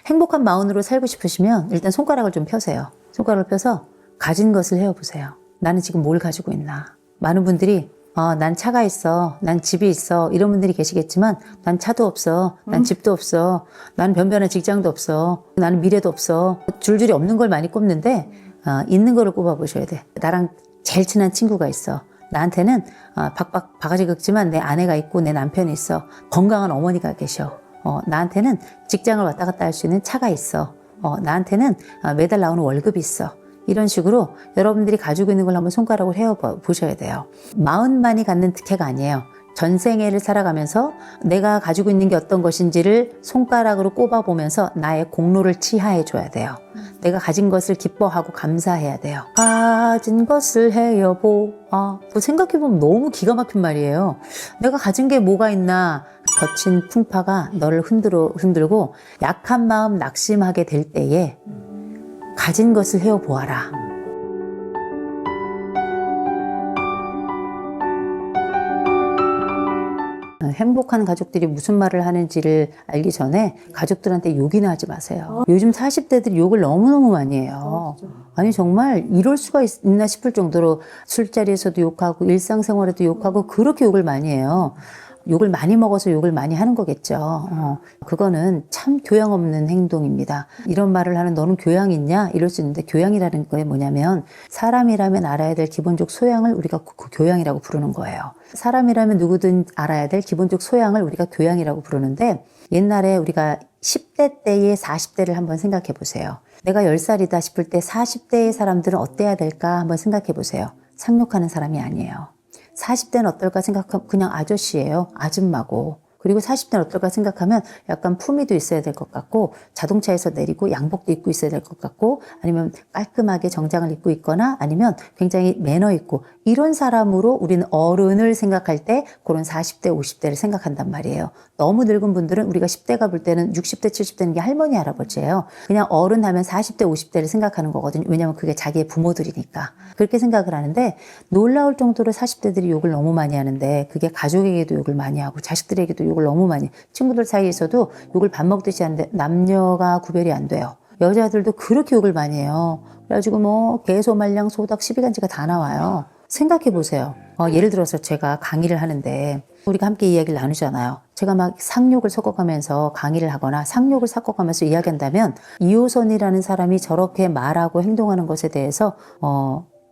행복한 마음으로 살고 싶으시면 일단 손가락을 좀 펴세요. 손가락을 펴서 가진 것을 헤어보세요. 나는 지금 뭘 가지고 있나. 많은 분들이 난 차가 있어, 난 집이 있어, 이런 분들이 계시겠지만 난 차도 없어, 난 집도 없어, 나는 변변한 직장도 없어, 나는 미래도 없어. 줄줄이 없는 걸 많이 꼽는데 있는 거를 꼽아보셔야 돼. 나랑 제일 친한 친구가 있어. 나한테는 바가지 긁지만 내 아내가 있고 내 남편이 있어. 건강한 어머니가 계셔. 나한테는 직장을 왔다 갔다 할 수 있는 차가 있어. 나한테는 매달 나오는 월급이 있어. 이런 식으로 여러분들이 가지고 있는 걸 한번 손가락으로 헤어 보셔야 돼요. 마음만이 갖는 득혜가 아니에요. 전생애를 살아가면서 내가 가지고 있는 게 어떤 것인지를 손가락으로 꼽아보면서 나의 공로를 치하해 줘야 돼요. 내가 가진 것을 기뻐하고 감사해야 돼요. 가진 것을 헤어보아. 생각해보면 너무 기가 막힌 말이에요. 내가 가진 게 뭐가 있나. 거친 풍파가 너를 흔들고 약한 마음 낙심하게 될 때에 가진 것을 헤어보아라. 행복한 가족들이 무슨 말을 하는지를 알기 전에 가족들한테 욕이나 하지 마세요. 요즘 40대들이 욕을 너무너무 많이 해요. 아니 정말 이럴 수가 있나 싶을 정도로 술자리에서도 욕하고 일상생활에도 욕하고 그렇게 욕을 많이 해요. 욕을 많이 먹어서 욕을 많이 하는 거겠죠. 그거는 참 교양 없는 행동입니다. 이런 말을 하는 너는 교양 있냐? 이럴 수 있는데 교양이라는 게 뭐냐면 사람이라면 알아야 될 기본적 소양을 우리가 교양이라고 부르는 거예요. 사람이라면 누구든 알아야 될 기본적 소양을 우리가 교양이라고 부르는데 옛날에 우리가 10대 때의 40대를 한번 생각해 보세요. 내가 10살이다 싶을 때 40대의 사람들은 어때야 될까 한번 생각해 보세요. 상욕하는 사람이 아니에요. 40대는 어떨까 생각하면 그냥 아저씨예요. 아줌마고. 그리고 40대는 어떨까 생각하면 약간 품위도 있어야 될 것 같고 자동차에서 내리고 양복도 입고 있어야 될 것 같고 아니면 깔끔하게 정장을 입고 있거나 아니면 굉장히 매너 있고 이런 사람으로 우리는 어른을 생각할 때 그런 40대, 50대를 생각한단 말이에요. 너무 늙은 분들은 우리가 10대가 볼 때는 60대, 70대는 게 할머니, 할아버지예요. 그냥 어른 하면 40대, 50대를 생각하는 거거든요. 왜냐하면 그게 자기의 부모들이니까. 그렇게 생각을 하는데 놀라울 정도로 40대들이 욕을 너무 많이 하는데 그게 가족에게도 욕을 많이 하고 자식들에게도 욕을 너무 많이 친구들 사이에서도 욕을 밥 먹듯이 하는데 남녀가 구별이 안 돼요. 여자들도 그렇게 욕을 많이 해요. 그래가지고 뭐 개소말량 소닭 시비간지가 다 나와요. 생각해 보세요. 예를 들어서 제가 강의를 하는데 우리가 함께 이야기를 나누잖아요. 제가 막 상욕을 섞어가면서 강의를 하거나 상욕을 섞어가면서 이야기한다면 이호선이라는 사람이 저렇게 말하고 행동하는 것에 대해서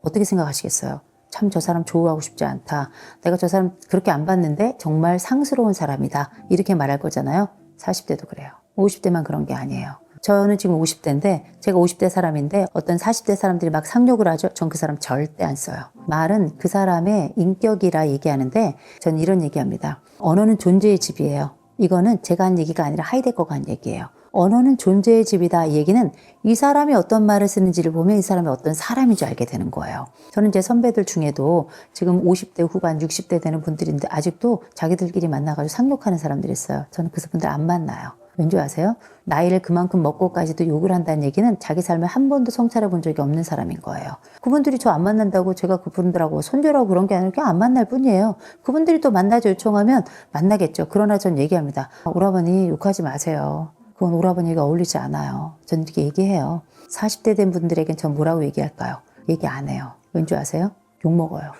어떻게 생각하시겠어요? 참 저 사람 조우하고 싶지 않다. 내가 저 사람 그렇게 안 봤는데 정말 상스러운 사람이다. 이렇게 말할 거잖아요. 40대도 그래요. 50대만 그런 게 아니에요. 저는 지금 50대인데 제가 50대 사람인데 어떤 40대 사람들이 막 상욕을 하죠. 전 그 사람 절대 안 써요. 말은 그 사람의 인격이라 얘기하는데 전 이런 얘기합니다. 언어는 존재의 집이에요. 이거는 제가 한 얘기가 아니라 하이데거가 한 얘기예요. 언어는 존재의 집이다. 이 얘기는 이 사람이 어떤 말을 쓰는지를 보면 이 사람이 어떤 사람인지 알게 되는 거예요. 저는 제 선배들 중에도 지금 50대 후반, 60대 되는 분들인데 아직도 자기들끼리 만나가지고 상욕하는 사람들이 있어요. 저는 그 분들 안 만나요. 왠지 아세요? 나이를 그만큼 먹고까지도 욕을 한다는 얘기는 자기 삶을 한 번도 성찰해 본 적이 없는 사람인 거예요. 그분들이 저 안 만난다고 제가 그분들하고 손절하고 그런 게 아니라 그냥 안 만날 뿐이에요. 그분들이 또 만나자 요청하면 만나겠죠. 그러나 전 얘기합니다. 오라버니 욕하지 마세요. 그건 오라버니가 어울리지 않아요. 전 이렇게 얘기해요. 40대 된 분들에겐 전 뭐라고 얘기할까요? 얘기 안 해요. 왠지 아세요? 욕먹어요.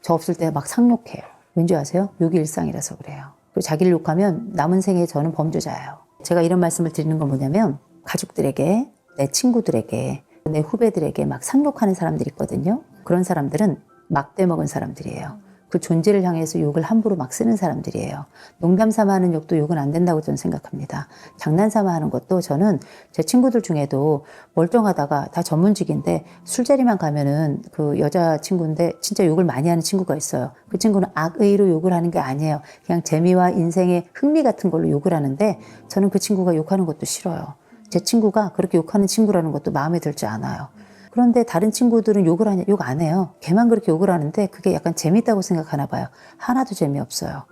저 없을 때 막 상욕해요. 왠지 아세요? 욕이 일상이라서 그래요. 그리고 자기를 욕하면 남은 생에 저는 범죄자예요. 제가 이런 말씀을 드리는 건 뭐냐면 가족들에게, 내 친구들에게, 내 후배들에게 막 상욕하는 사람들이 있거든요. 그런 사람들은 막대 먹은 사람들이에요. 그 존재를 향해서 욕을 함부로 막 쓰는 사람들이에요. 농담 삼아 하는 욕도 욕은 안 된다고 저는 생각합니다. 장난 삼아 하는 것도 저는 제 친구들 중에도 멀쩡하다가 다 전문직인데 술자리만 가면은 그 여자 친구인데 진짜 욕을 많이 하는 친구가 있어요. 그 친구는 악의로 욕을 하는 게 아니에요. 그냥 재미와 인생의 흥미 같은 걸로 욕을 하는데 저는 그 친구가 욕하는 것도 싫어요. 제 친구가 그렇게 욕하는 친구라는 것도 마음에 들지 않아요. 그런데 다른 친구들은 욕을 하냐? 욕 안 해요. 걔만 그렇게 욕을 하는데 그게 약간 재밌다고 생각하나 봐요. 하나도 재미없어요.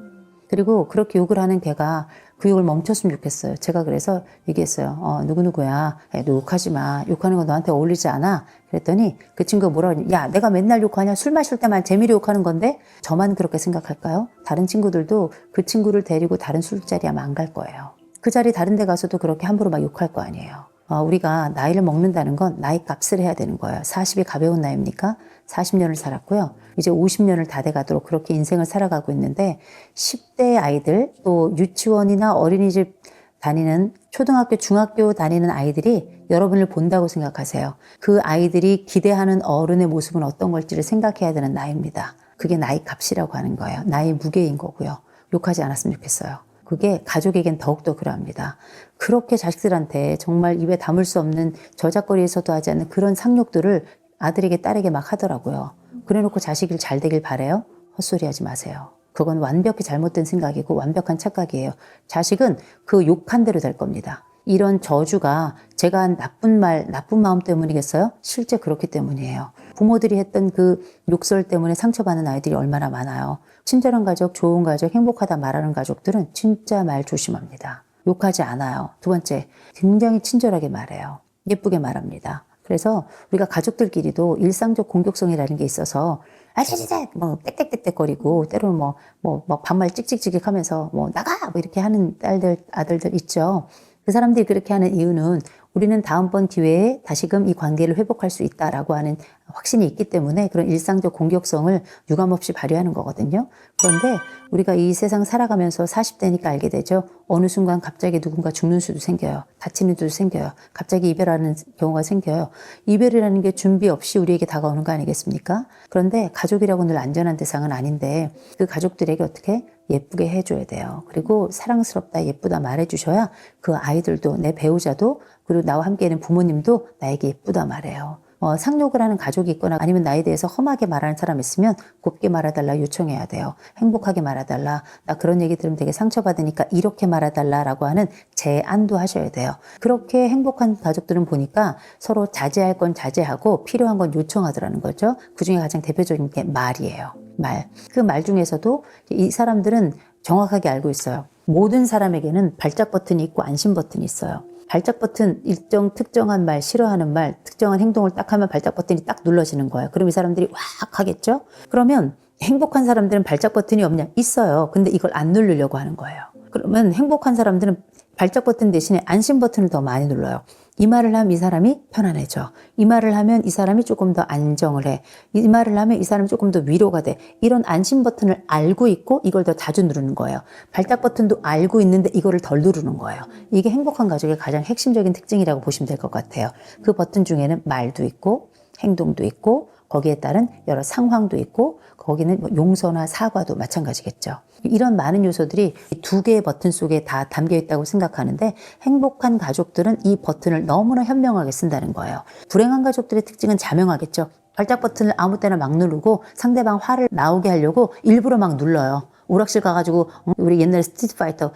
그리고 그렇게 욕을 하는 걔가 그 욕을 멈췄으면 좋겠어요. 제가 그래서 얘기했어요. 누구누구야. 너 욕하지 마. 욕하는 거 너한테 어울리지 않아. 그랬더니 그 친구가 뭐라고 하냐. 야, 내가 맨날 욕하냐. 술 마실 때만 재미로 욕하는 건데 저만 그렇게 생각할까요? 다른 친구들도 그 친구를 데리고 다른 술자리 하면 안 갈 거예요. 그 자리 다른 데 가서도 그렇게 함부로 막 욕할 거 아니에요. 우리가 나이를 먹는다는 건 나이 값을 해야 되는 거예요. 40이 가벼운 나이입니까? 40년을 살았고요. 이제 50년을 다 돼가도록 그렇게 인생을 살아가고 있는데 10대 아이들 또 유치원이나 어린이집 다니는 초등학교, 중학교 다니는 아이들이 여러분을 본다고 생각하세요. 그 아이들이 기대하는 어른의 모습은 어떤 걸지를 생각해야 되는 나이입니다. 그게 나이 값이라고 하는 거예요. 나이 무게인 거고요. 욕하지 않았으면 좋겠어요. 그게 가족에겐 더욱더 그러합니다. 그렇게 자식들한테 정말 입에 담을 수 없는 저작거리에서도 하지 않는 그런 상욕들을 아들에게 딸에게 막 하더라고요. 그래놓고 자식이 잘 되길 바래요? 헛소리 하지 마세요. 그건 완벽히 잘못된 생각이고 완벽한 착각이에요. 자식은 그 욕한 대로 될 겁니다. 이런 저주가 제가 한 나쁜 말, 나쁜 마음 때문이겠어요? 실제 그렇기 때문이에요. 부모들이 했던 그 욕설 때문에 상처받는 아이들이 얼마나 많아요. 친절한 가족, 좋은 가족, 행복하다 말하는 가족들은 진짜 말 조심합니다. 욕하지 않아요. 두 번째, 굉장히 친절하게 말해요. 예쁘게 말합니다. 그래서 우리가 가족들끼리도 일상적 공격성이라는 게 있어서 아시시작 뭐 땡땡땡땡거리고 때로는 뭐 반말 찍찍찍 하면서 뭐 나가 뭐 이렇게 하는 딸들 아들들 있죠. 그 사람들이 그렇게 하는 이유는 우리는 다음번 기회에 다시금 이 관계를 회복할 수 있다라고 하는 확신이 있기 때문에 그런 일상적 공격성을 유감없이 발휘하는 거거든요. 그런데 우리가 이 세상 살아가면서 40대니까 알게 되죠. 어느 순간 갑자기 누군가 죽는 수도 생겨요. 다치는 수도 생겨요. 갑자기 이별하는 경우가 생겨요. 이별이라는 게 준비 없이 우리에게 다가오는 거 아니겠습니까? 그런데 가족이라고 늘 안전한 대상은 아닌데 그 가족들에게 어떻게 예쁘게 해줘야 돼요. 그리고 사랑스럽다, 예쁘다 말해주셔야 그 아이들도 내 배우자도 그리고 나와 함께 있는 부모님도 나에게 예쁘다 말해요. 상욕을 하는 가족이 있거나 아니면 나에 대해서 험하게 말하는 사람 있으면 곱게 말해달라 요청해야 돼요. 행복하게 말해달라. 나 그런 얘기 들으면 되게 상처받으니까 이렇게 말해달라라고 하는 제안도 하셔야 돼요. 그렇게 행복한 가족들은 보니까 서로 자제할 건 자제하고 필요한 건 요청하더라는 거죠. 그중에 가장 대표적인 게 말이에요. 말. 그 말 중에서도 이 사람들은 정확하게 알고 있어요. 모든 사람에게는 발작 버튼이 있고 안심 버튼이 있어요. 발작 버튼, 일정 특정한 말, 싫어하는 말, 특정한 행동을 딱 하면 발작 버튼이 딱 눌러지는 거예요. 그럼 이 사람들이 왁 하겠죠? 그러면 행복한 사람들은 발작 버튼이 없냐? 있어요. 근데 이걸 안 누르려고 하는 거예요. 그러면 행복한 사람들은 발작 버튼 대신에 안심 버튼을 더 많이 눌러요. 이 말을 하면 이 사람이 편안해져. 이 말을 하면 이 사람이 조금 더 안정을 해. 이 말을 하면 이 사람이 조금 더 위로가 돼. 이런 안심 버튼을 알고 있고 이걸 더 자주 누르는 거예요. 발작 버튼도 알고 있는데 이거를 덜 누르는 거예요. 이게 행복한 가족의 가장 핵심적인 특징이라고 보시면 될 것 같아요. 그 버튼 중에는 말도 있고 행동도 있고 거기에 따른 여러 상황도 있고 거기는 용서나 사과도 마찬가지겠죠. 이런 많은 요소들이 두 개의 버튼 속에 다 담겨 있다고 생각하는데 행복한 가족들은 이 버튼을 너무나 현명하게 쓴다는 거예요. 불행한 가족들의 특징은 자명하겠죠. 발작 버튼을 아무 때나 막 누르고 상대방 화를 나오게 하려고 일부러 막 눌러요. 오락실 가가지고 우리 옛날에 스트리트 파이터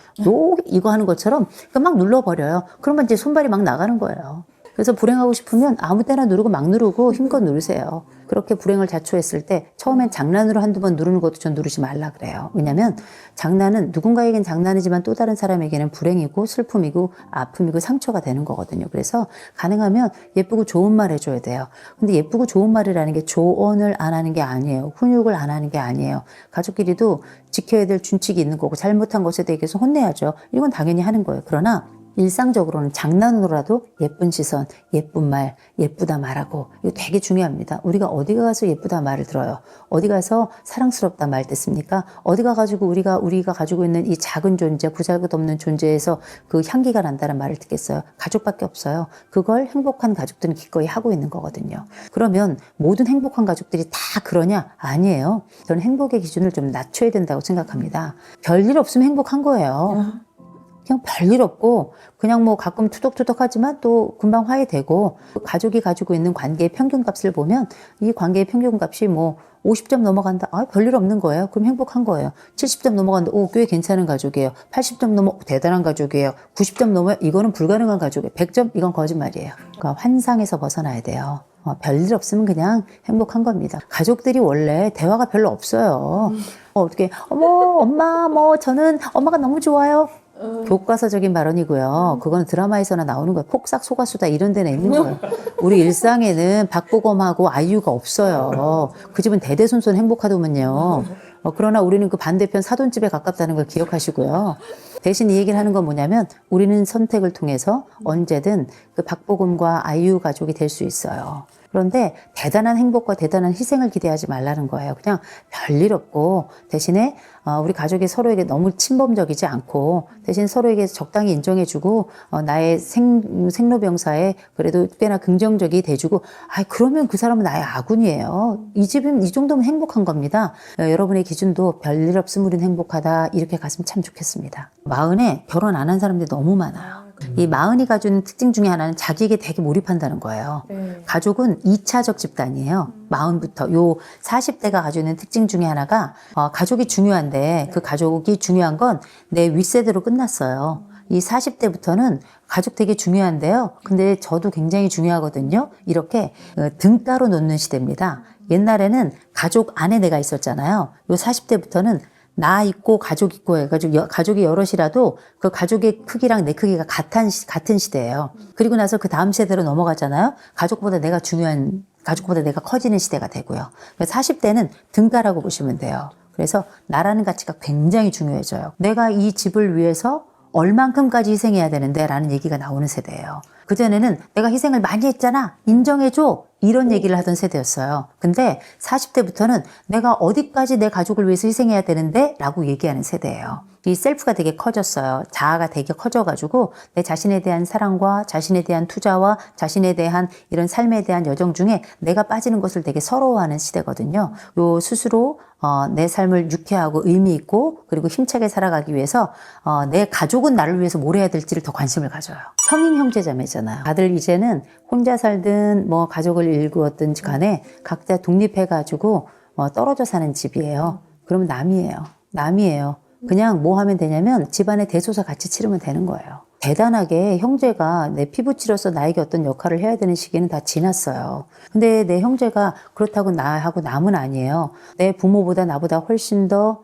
이거 하는 것처럼 막 눌러버려요. 그러면 이제 손발이 막 나가는 거예요. 그래서 불행하고 싶으면 아무 때나 누르고 막 누르고 힘껏 누르세요. 그렇게 불행을 자초했을 때 처음엔 장난으로 한두 번 누르는 것도 전 누르지 말라 그래요. 왜냐면 장난은 누군가에겐 장난이지만 또 다른 사람에게는 불행이고 슬픔이고 아픔이고 상처가 되는 거거든요. 그래서 가능하면 예쁘고 좋은 말 해줘야 돼요. 근데 예쁘고 좋은 말이라는 게 조언을 안 하는 게 아니에요. 훈육을 안 하는 게 아니에요. 가족끼리도 지켜야 될 준칙이 있는 거고 잘못한 것에 대해서 혼내야죠. 이건 당연히 하는 거예요. 그러나 일상적으로는 장난으로라도 예쁜 시선, 예쁜 말, 예쁘다 말하고 이거 되게 중요합니다. 우리가 어디 가서 예쁘다 말을 들어요. 어디 가서 사랑스럽다 말 듣습니까? 어디 가가지고 우리가 가지고 있는 이 작은 존재, 보잘것없는 존재에서 그 향기가 난다는 말을 듣겠어요. 가족밖에 없어요. 그걸 행복한 가족들은 기꺼이 하고 있는 거거든요. 그러면 모든 행복한 가족들이 다 그러냐? 아니에요. 저는 행복의 기준을 좀 낮춰야 된다고 생각합니다. 별일 없으면 행복한 거예요. 그냥 별일 없고 그냥 뭐 가끔 투덕투덕하지만 또 금방 화해되고 가족이 가지고 있는 관계의 평균값을 보면 이 관계의 평균값이 뭐 50점 넘어간다. 별일 없는 거예요. 그럼 행복한 거예요. 70점 넘어간다. 꽤 괜찮은 가족이에요. 80점 넘어 대단한 가족이에요. 90점 넘어 이거는 불가능한 가족이에요. 100점 이건 거짓말이에요. 그러니까 환상에서 벗어나야 돼요. 별일 없으면 그냥 행복한 겁니다. 가족들이 원래 대화가 별로 없어요. 어떻게 엄마 저는 엄마가 너무 좋아요. 교과서적인 발언이고요. 그건 드라마에서나 나오는 거예요. 폭삭 속았수다 이런 데는 있는 거예요. 우리 일상에는 박보검하고 아이유가 없어요. 그 집은 대대손손 행복하더만요. 그러나 우리는 그 반대편 사돈집에 가깝다는 걸 기억하시고요. 대신 이 얘기를 하는 건 뭐냐면 우리는 선택을 통해서 언제든 그 박보검과 아이유 가족이 될 수 있어요. 그런데 대단한 행복과 대단한 희생을 기대하지 말라는 거예요. 그냥 별일 없고 대신에 우리 가족이 서로에게 너무 침범적이지 않고 대신 서로에게 적당히 인정해주고 나의 생로병사에 그래도 꽤나 긍정적이 돼주고 그러면 그 사람은 나의 아군이에요. 이 집은 이 정도면 행복한 겁니다. 여러분의 기준도 별일 없음 우린 행복하다 이렇게 갔으면 참 좋겠습니다. 마흔에 결혼 안 한 사람들이 너무 많아요. 이 마흔이 가진 특징 중에 하나는 자기에게 되게 몰입한다는 거예요. 네. 가족은 2차적 집단이에요. 마흔부터. 요 40대가 가지고 있는 특징 중에 하나가 가족이 중요한데 그 가족이 중요한 건 내 윗세대로 끝났어요. 이 40대부터는 가족 되게 중요한데요. 근데 저도 굉장히 중요하거든요. 이렇게 등가로 놓는 시대입니다. 옛날에는 가족 안에 내가 있었잖아요. 요 40대부터는 나 있고 가족 있고 해가지고 가족이 여럿이라도 그 가족의 크기랑 내 크기가 같은 시대예요. 그리고 나서 그 다음 세대로 넘어가잖아요. 가족보다 내가 커지는 시대가 되고요. 40대는 등가라고 보시면 돼요. 그래서 나라는 가치가 굉장히 중요해져요. 내가 이 집을 위해서 얼만큼까지 희생해야 되는데 라는 얘기가 나오는 세대예요. 그전에는 내가 희생을 많이 했잖아. 인정해줘. 이런 얘기를 하던 세대였어요. 근데 40대부터는 내가 어디까지 내 가족을 위해서 희생해야 되는데 라고 얘기하는 세대예요. 이 셀프가 되게 커졌어요. 자아가 되게 커져가지고 내 자신에 대한 사랑과 자신에 대한 투자와 자신에 대한 이런 삶에 대한 여정 중에 내가 빠지는 것을 되게 서러워하는 시대거든요. 요 스스로 내 삶을 유쾌하고 의미 있고 그리고 힘차게 살아가기 위해서 내 가족은 나를 위해서 뭘 해야 될지를 더 관심을 가져요. 성인 형제자매잖아요. 다들 이제는 혼자 살든 뭐 가족을 일구었든 간에 각자 독립해가지고 떨어져 사는 집이에요. 그러면 남이에요. 그냥 뭐 하면 되냐면 집안의 대소사 같이 치르면 되는 거예요. 대단하게 형제가 내 피부치로서 나에게 어떤 역할을 해야 되는 시기는 다 지났어요. 근데 내 형제가 그렇다고 나하고 남은 아니에요. 내 부모보다 훨씬 더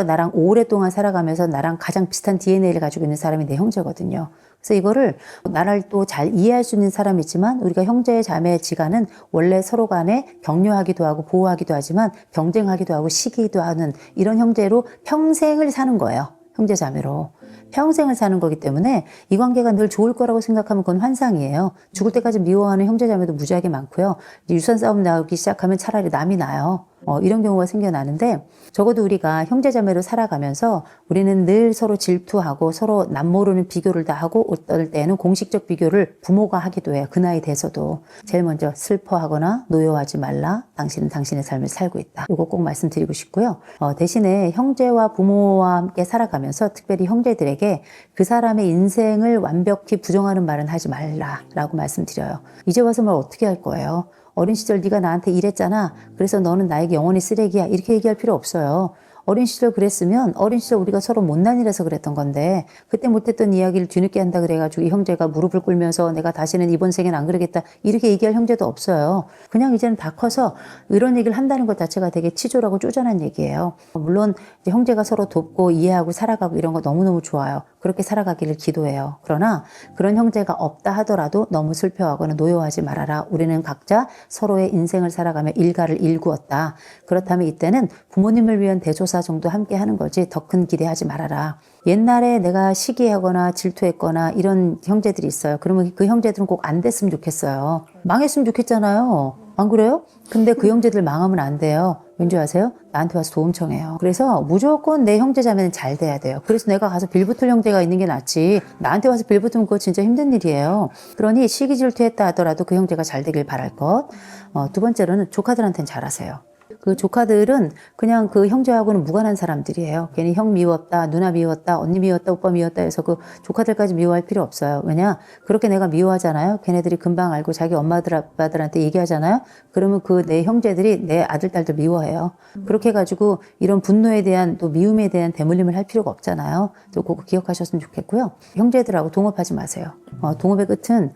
나랑 오랫동안 살아가면서 나랑 가장 비슷한 DNA를 가지고 있는 사람이 내 형제거든요. 그래서 이거를 나를 또 잘 이해할 수 있는 사람이지만 우리가 형제 자매 지간은 원래 서로 간에 격려하기도 하고 보호하기도 하지만 경쟁하기도 하고 시기도 하는 이런 형제로 평생을 사는 거예요. 형제 자매로. 평생을 사는 거기 때문에 이 관계가 늘 좋을 거라고 생각하면 그건 환상이에요. 죽을 때까지 미워하는 형제 자매도 무지하게 많고요. 유선 싸움 나오기 시작하면 차라리 남이 나요. 이런 경우가 생겨나는데 적어도 우리가 형제자매로 살아가면서 우리는 늘 서로 질투하고 서로 남모르는 비교를 다 하고 어떨 때는 공식적 비교를 부모가 하기도 해요. 그 나이 돼서도. 제일 먼저 슬퍼하거나 노여워하지 말라. 당신은 당신의 삶을 살고 있다. 이거 꼭 말씀드리고 싶고요. 대신에 형제와 부모와 함께 살아가면서 특별히 형제들에게 그 사람의 인생을 완벽히 부정하는 말은 하지 말라라고 말씀드려요. 이제 와서 뭘 어떻게 할 거예요? 어린 시절 네가 나한테 이랬잖아. 그래서 너는 나에게 영원히 쓰레기야. 이렇게 얘기할 필요 없어요. 어린 시절 그랬으면 어린 시절 우리가 서로 못난이라서 그랬던 건데 그때 못했던 이야기를 뒤늦게 한다 그래가지고 이 형제가 무릎을 꿇면서 내가 다시는 이번 생엔 안 그러겠다 이렇게 얘기할 형제도 없어요. 그냥 이제는 다 커서 이런 얘기를 한다는 것 자체가 되게 치졸하고 쪼잔한 얘기예요. 물론 이제 형제가 서로 돕고 이해하고 살아가고 이런 거 너무너무 좋아요. 그렇게 살아가기를 기도해요. 그러나 그런 형제가 없다 하더라도 너무 슬퍼하거나 노여워하지 말아라. 우리는 각자 서로의 인생을 살아가며 일가를 일구었다. 그렇다면 이때는 부모님을 위한 대조사 정도 함께 하는 거지 더 큰 기대하지 말아라. 옛날에 내가 시기하거나 질투했거나 이런 형제들이 있어요. 그러면 그 형제들은 꼭 안 됐으면 좋겠어요. 망했으면 좋겠잖아요. 안 그래요? 근데 그 형제들 망하면 안 돼요. 왠지 아세요? 나한테 와서 도움 청해요. 그래서 무조건 내 형제 자매는 잘 돼야 돼요. 그래서 내가 가서 빌붙을 형제가 있는 게 낫지. 나한테 와서 빌붙으면 그거 진짜 힘든 일이에요. 그러니 시기 질투했다 하더라도 그 형제가 잘 되길 바랄 것. 두 번째로는 조카들한테는 잘하세요. 그 조카들은 그냥 그 형제하고는 무관한 사람들이에요. 괜히 형 미웠다, 누나 미웠다, 언니 미웠다, 오빠 미웠다 해서 그 조카들까지 미워할 필요 없어요. 왜냐? 그렇게 내가 미워하잖아요. 걔네들이 금방 알고 자기 엄마들, 아빠들한테 얘기하잖아요. 그러면 그 내 형제들이 내 아들, 딸들 미워해요. 그렇게 해가지고 이런 분노에 대한 또 미움에 대한 대물림을 할 필요가 없잖아요. 또 그거 기억하셨으면 좋겠고요. 형제들하고 동업하지 마세요. 동업의 끝은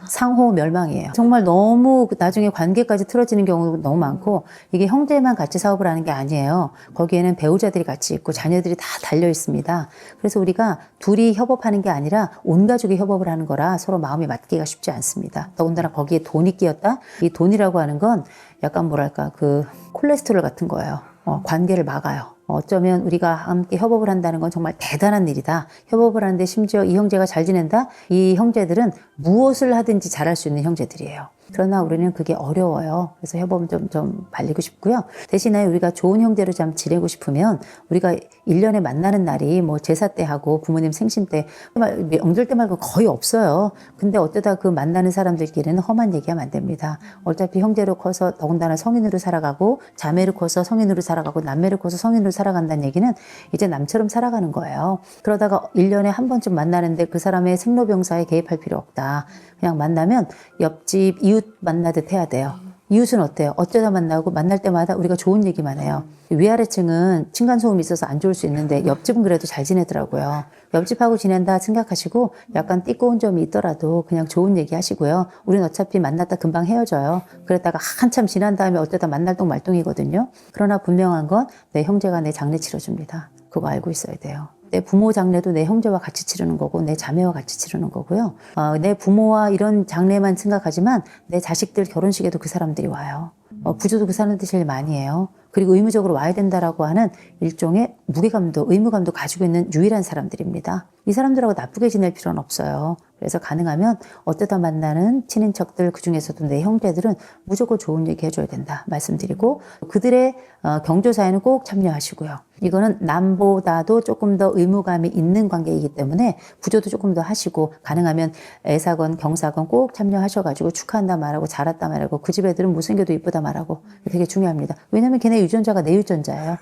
상호 멸망이에요. 정말 너무 나중에 관계까지 틀어지는 경우가 너무 많고 이게 형제 형제만 같이 사업을 하는 게 아니에요. 거기에는 배우자들이 같이 있고 자녀들이 다 달려 있습니다. 그래서 우리가 둘이 협업하는 게 아니라 온 가족이 협업을 하는 거라 서로 마음이 맞기가 쉽지 않습니다. 더군다나 거기에 돈이 끼었다? 이 돈이라고 하는 건 약간 뭐랄까 그 콜레스테롤 같은 거예요. 관계를 막아요. 어쩌면 우리가 함께 협업을 한다는 건 정말 대단한 일이다. 협업을 하는데 심지어 이 형제가 잘 지낸다? 이 형제들은 무엇을 하든지 잘할 수 있는 형제들이에요. 그러나 우리는 그게 어려워요. 그래서 협업은 좀 발리고 싶고요. 대신에 우리가 좋은 형제로 좀 지내고 싶으면 우리가 1년에 만나는 날이 뭐 제사 때 하고 부모님 생신 때, 명절 때 말고 거의 없어요. 근데 어쩌다 그 만나는 사람들끼리는 험한 얘기하면 안 됩니다. 어차피 형제로 커서 더군다나 성인으로 살아가고 자매로 커서 성인으로 살아가고 남매로 커서 성인으로 살아간다는 얘기는 이제 남처럼 살아가는 거예요. 그러다가 1년에 한 번쯤 만나는데 그 사람의 생로병사에 개입할 필요 없다. 그냥 만나면 옆집 이웃 만나듯 해야 돼요. 이웃은 어때요? 어쩌다 만나고 만날 때마다 우리가 좋은 얘기만 해요. 위아래층은 층간소음이 있어서 안 좋을 수 있는데 옆집은 그래도 잘 지내더라고요. 옆집하고 지낸다 생각하시고 약간 띠꺼운 점이 있더라도 그냥 좋은 얘기 하시고요. 우린 어차피 만났다 금방 헤어져요. 그랬다가 한참 지난 다음에 어쩌다 만날 동 말동이거든요. 그러나 분명한 건 내 형제가 내 장례 치러줍니다. 그거 알고 있어야 돼요. 내 부모 장례도 내 형제와 같이 치르는 거고 내 자매와 같이 치르는 거고요. 내 부모와 이런 장례만 생각하지만 내 자식들 결혼식에도 그 사람들이 와요. 부조도 그 사람들이 제일 많이 해요. 그리고 의무적으로 와야 된다라고 하는 일종의 무게감도 의무감도 가지고 있는 유일한 사람들입니다. 이 사람들하고 나쁘게 지낼 필요는 없어요. 그래서 가능하면 어쩌다 만나는 친인척들 그중에서도 내 형제들은 무조건 좋은 얘기 해줘야 된다 말씀드리고 그들의 경조사에는 꼭 참여하시고요. 이거는 남보다도 조금 더 의무감이 있는 관계이기 때문에 부조도 조금 더 하시고 가능하면 애사건 경사건 꼭 참여하셔가지고 축하한다 말하고 잘했다 말하고 그 집 애들은 못생겨도 이쁘다 말하고 되게 중요합니다. 왜냐면 걔네 유전자가 내 유전자예요.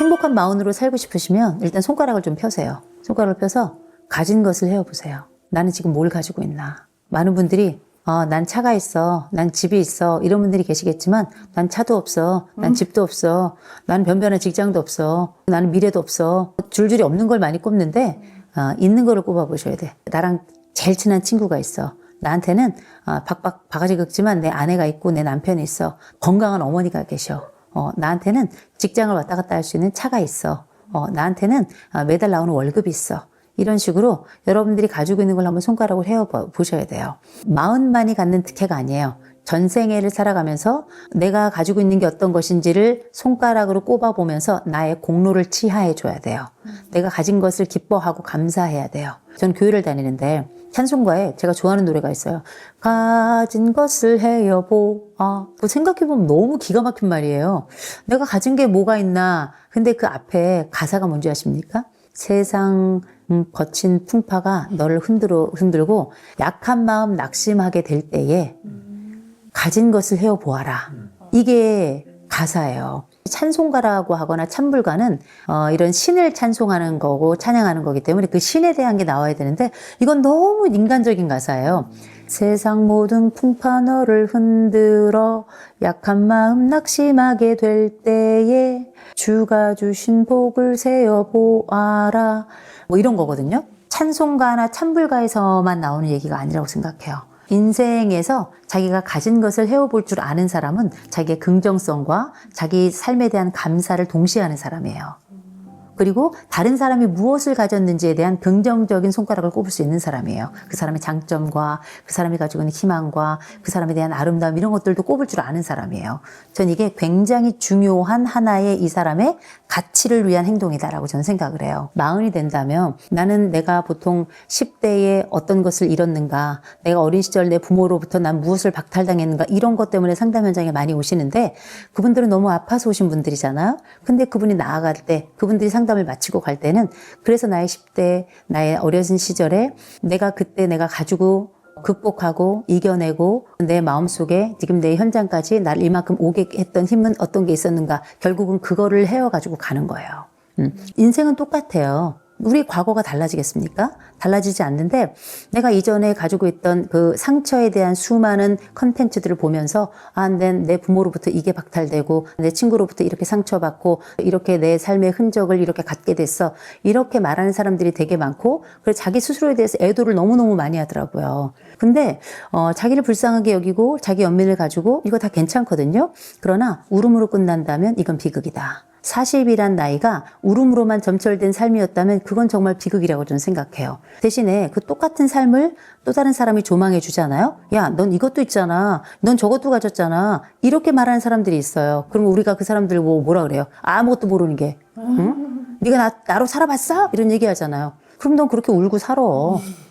행복한 마음으로 살고 싶으시면 일단 손가락을 좀 펴세요. 손가락을 펴서 가진 것을 헤어보세요. 나는 지금 뭘 가지고 있나. 많은 분들이 난 차가 있어, 난 집이 있어 이런 분들이 계시겠지만 난 차도 없어, 난 집도 없어, 나는 변변한 직장도 없어, 나는 미래도 없어. 줄줄이 없는 걸 많이 꼽는데 있는 거를 꼽아보셔야 돼. 나랑 제일 친한 친구가 있어. 나한테는 바가지 긁지만 내 아내가 있고 내 남편이 있어. 건강한 어머니가 계셔. 나한테는 직장을 왔다 갔다 할 수 있는 차가 있어. 나한테는 매달 나오는 월급이 있어. 이런 식으로 여러분들이 가지고 있는 걸 한번 손가락으로 헤어 보셔야 돼요. 마흔만이 갖는 특혜가 아니에요. 전생애를 살아가면서 내가 가지고 있는 게 어떤 것인지를 손가락으로 꼽아보면서 나의 공로를 치하해 줘야 돼요. 내가 가진 것을 기뻐하고 감사해야 돼요. 전 교회를 다니는데 찬송가에 제가 좋아하는 노래가 있어요. 가진 것을 헤어보아. 생각해보면 너무 기가 막힌 말이에요. 내가 가진 게 뭐가 있나. 근데 그 앞에 가사가 뭔지 아십니까? 세상 거친 풍파가 너를 흔들고 약한 마음 낙심하게 될 때에 가진 것을 헤어보아라. 이게 가사예요. 찬송가라고 하거나 찬불가는 이런 신을 찬송하는 거고 찬양하는 거기 때문에 그 신에 대한 게 나와야 되는데 이건 너무 인간적인 가사예요. 세상 모든 풍파 너를 흔들어 약한 마음 낙심하게 될 때에 주가 주신 복을 세어보아라. 뭐 이런 거거든요. 찬송가나 찬불가에서만 나오는 얘기가 아니라고 생각해요. 인생에서 자기가 가진 것을 헤어볼 줄 아는 사람은 자기의 긍정성과 자기 삶에 대한 감사를 동시에 하는 사람이에요. 그리고 다른 사람이 무엇을 가졌는지에 대한 긍정적인 손가락을 꼽을 수 있는 사람이에요. 그 사람의 장점과 그 사람이 가지고 있는 희망과 그 사람에 대한 아름다움 이런 것들도 꼽을 줄 아는 사람이에요. 전 이게 굉장히 중요한 하나의 이 사람의 가치를 위한 행동이다라고 저는 생각을 해요. 마흔이 된다면 나는 내가 보통 10대에 어떤 것을 잃었는가, 내가 어린 시절 내 부모로부터 난 무엇을 박탈당했는가 이런 것 때문에 상담 현장에 많이 오시는데 그분들은 너무 아파서 오신 분들이잖아요. 근데 그분이 나아갈 때 그분들이 상담을 마치고 갈 때는 그래서 나의 10대, 나의 어려진 시절에 내가 그때 내가 가지고 극복하고 이겨내고 내 마음속에 지금 내 현장까지 나를 이만큼 오게 했던 힘은 어떤 게 있었는가 결국은 그거를 헤어가지고 가는 거예요. 인생은 똑같아요. 우리 과거가 달라지겠습니까? 달라지지 않는데 내가 이전에 가지고 있던 그 상처에 대한 수많은 컨텐츠들을 보면서 내 부모로부터 이게 박탈되고 내 친구로부터 이렇게 상처받고 이렇게 내 삶의 흔적을 이렇게 갖게 됐어. 이렇게 말하는 사람들이 되게 많고 그래서 자기 스스로에 대해서 애도를 너무너무 많이 하더라고요. 근데 자기를 불쌍하게 여기고 자기 연민을 가지고 이거 다 괜찮거든요. 그러나 울음으로 끝난다면 이건 비극이다. 40이란 나이가 울음으로만 점철된 삶이었다면 그건 정말 비극이라고 저는 생각해요. 대신에 그 똑같은 삶을 또 다른 사람이 조망해 주잖아요. 야, 넌 이것도 있잖아. 넌 저것도 가졌잖아. 이렇게 말하는 사람들이 있어요. 그럼 우리가 그 사람들 뭐라 그래요? 아무것도 모르는 게. 응? 네가 나로 살아봤어? 이런 얘기 하잖아요. 그럼 넌 그렇게 울고 살아.